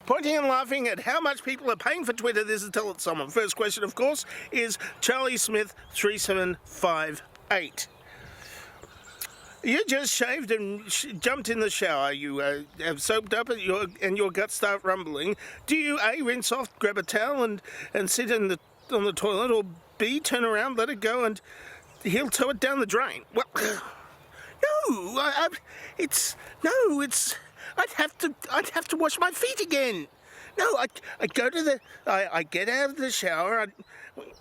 pointing and laughing at how much people are paying for Twitter. This is Tell It Someone. First question, of course, is Charlie Smith 3758. You just shaved and jumped in the shower. You have soaped up and your guts start rumbling. Do you A, rinse off, grab a towel and sit on the toilet, or B, turn around, let it go and heel toe it down the drain? Well, no, I'd have to wash my feet again. No, I go to the, I get out of the shower.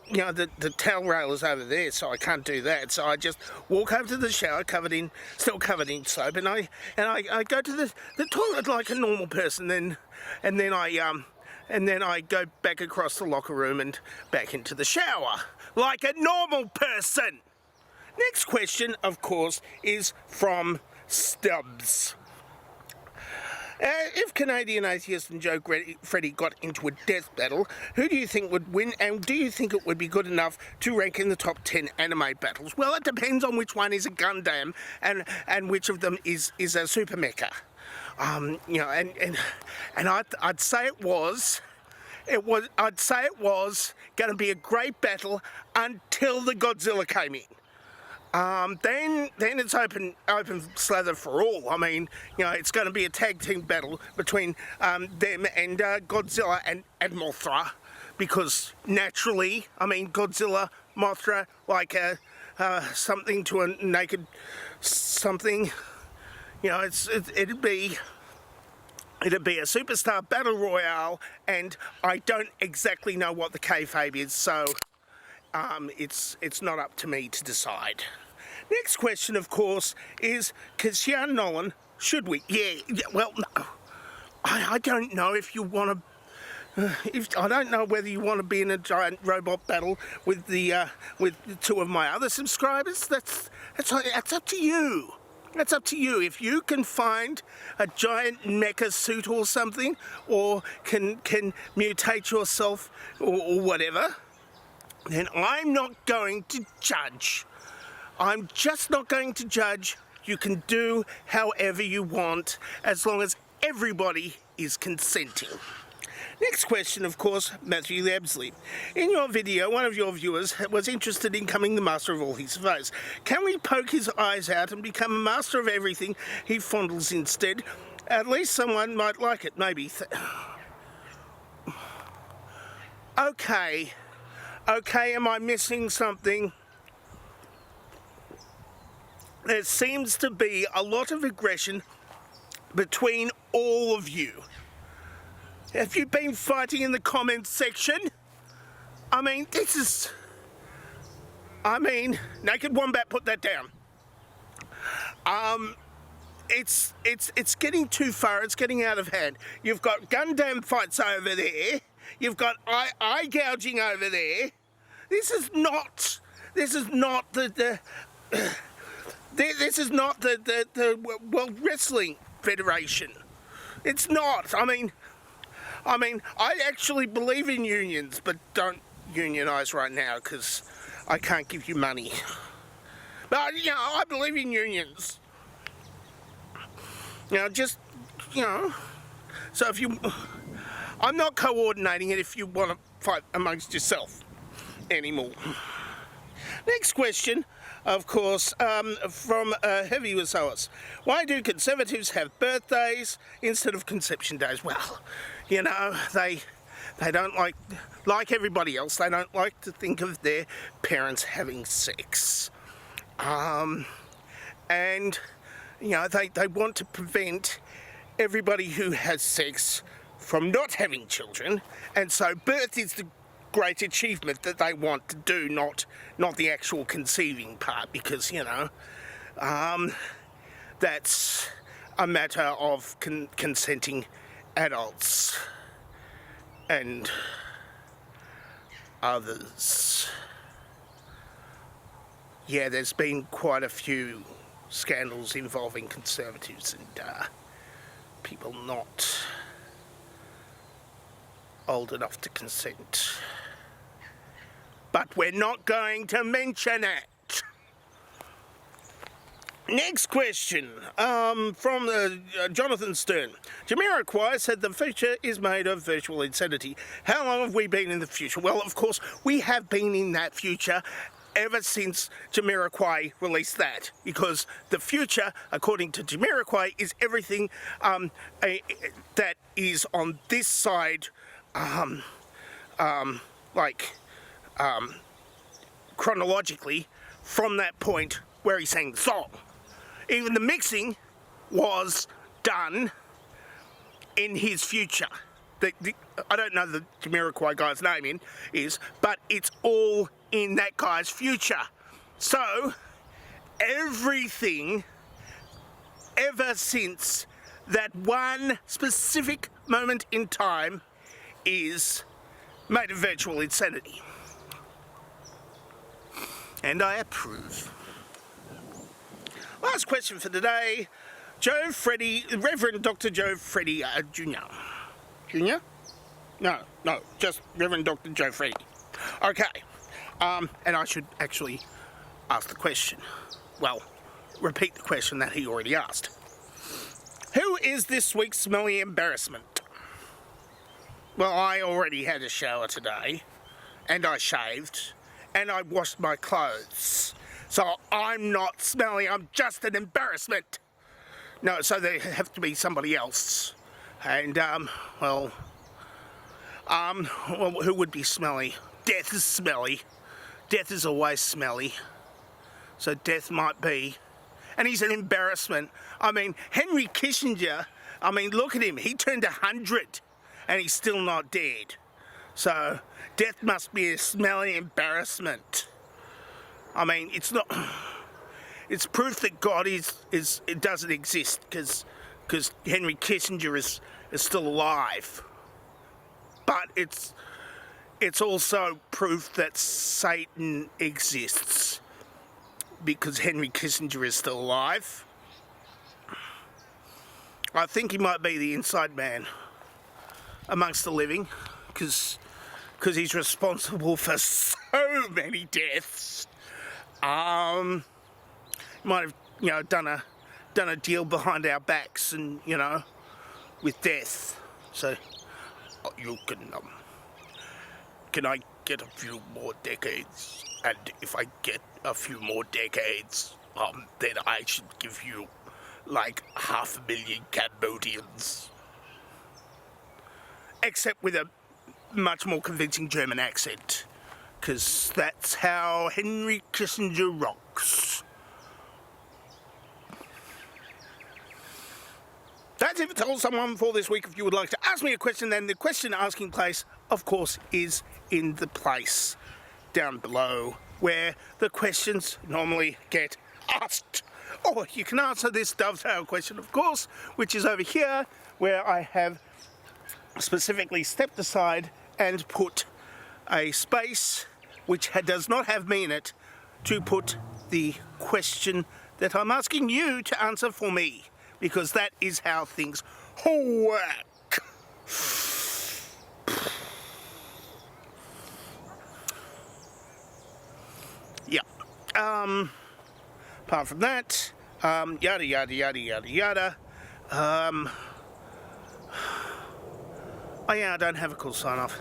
The towel rail is over there, so I can't do that. So I just walk over to the shower, still covered in soap, and I go to the toilet like a normal person. And then I go back across the locker room and back into the shower like a normal person. Next question, of course, is from Stubbs. If Canadian atheist and Joe Freddy got into a death battle, who do you think would win, and do you think it would be good enough to rank in the top 10 anime battles? Well, it depends on which one is a Gundam and which of them is a super mecha. I'd say it was going to be a great battle until the Godzilla came in. Then it's open slather for all. I mean, it's going to be a tag team battle between them and Godzilla and Mothra, because naturally, I mean, Godzilla, Mothra, like something to a naked something. It'd be a superstar battle royale, and I don't exactly know what the kayfabe is, so it's not up to me to decide. Next question, of course, is Christian Nolan. Should we? Yeah. Well, no. I don't know if you want to. I don't know whether you want to be in a giant robot battle with two of my other subscribers. That's up to you. That's up to you. If you can find a giant mecha suit or something, or can mutate yourself or whatever, then I'm not going to judge. I'm just not going to judge. You can do however you want, as long as everybody is consenting. Next question, of course, Matthew Lebsley. In your video, one of your viewers was interested in becoming the master of all his foes. Can we poke his eyes out and become a master of everything he fondles instead? At least someone might like it, maybe. Okay, am I missing something? There seems to be a lot of aggression between all of you. Have you been fighting in the comments section? I mean, Naked Wombat, put that down. It's getting too far. It's getting out of hand. You've got Gundam fights over there. You've got eye gouging over there. This is not the World Wrestling Federation. It's not. I mean, I actually believe in unions, but don't unionize right now because I can't give you money. But I believe in unions. So if you, I'm not coordinating it if you want to fight amongst yourself anymore. Next question, of course, from Heavy Wasoas. Why do Conservatives have birthdays instead of conception days? Well, they don't like everybody else, they don't like to think of their parents having sex. And, they want to prevent everybody who has sex from not having children, and so birth is the great achievement that they want to do, not the actual conceiving part, because that's a matter of consenting adults and others. Yeah, there's been quite a few scandals involving Conservatives and people not old enough to consent. But we're not going to mention it. Next question from Jonathan Stern. Jamiroquai said the future is made of virtual insanity. How long have we been in the future? Well, of course, we have been in that future ever since Jamiroquai released that, because the future, according to Jamiroquai, is everything that is on this side, chronologically, from that point where he sang the song. Even the mixing was done in his future. I don't know the Jamiroquai guy's name but it's all in that guy's future. So everything ever since that one specific moment in time is made of virtual insanity. And I approve. Last question for today. Reverend Dr. Joe Freddy Jr. Jr.? No, just Reverend Dr. Joe Freddy. Okay, and I should actually ask the question. Well, repeat the question that he already asked. Who is this week's smelly embarrassment? Well, I already had a shower today, and I shaved, and I washed my clothes. So I'm not smelly, I'm just an embarrassment. No, so there have to be somebody else. And, who would be smelly? Death is smelly. Death is always smelly. So Death might be. And he's an embarrassment. I mean, Henry Kissinger, look at him. He turned 100 and he's still not dead. So Death must be a smelly embarrassment. It's not. It's proof that God it doesn't exist because Henry Kissinger is still alive. But it's also proof that Satan exists because Henry Kissinger is still alive. I think he might be the inside man amongst the living because he's responsible for so many deaths. Might have, done a deal behind our backs and, with death. So, you can I get a few more decades? And if I get a few more decades, then I should give you, 500,000 Cambodians. Except with a much more convincing German accent. Because that's how Henry Kissinger rocks. That's it for Tell Someone for this week. If you would like to ask me a question, then the question asking place, of course, is in the place down below where the questions normally get asked. Or you can answer this dovetail question, of course, which is over here where I have specifically stepped aside and put a space which does not have me in it to put the question that I'm asking you to answer for me, because that is how things work. Yeah. Apart from that, yada yada yada yada yada. Oh yeah, I don't have a cool sign off.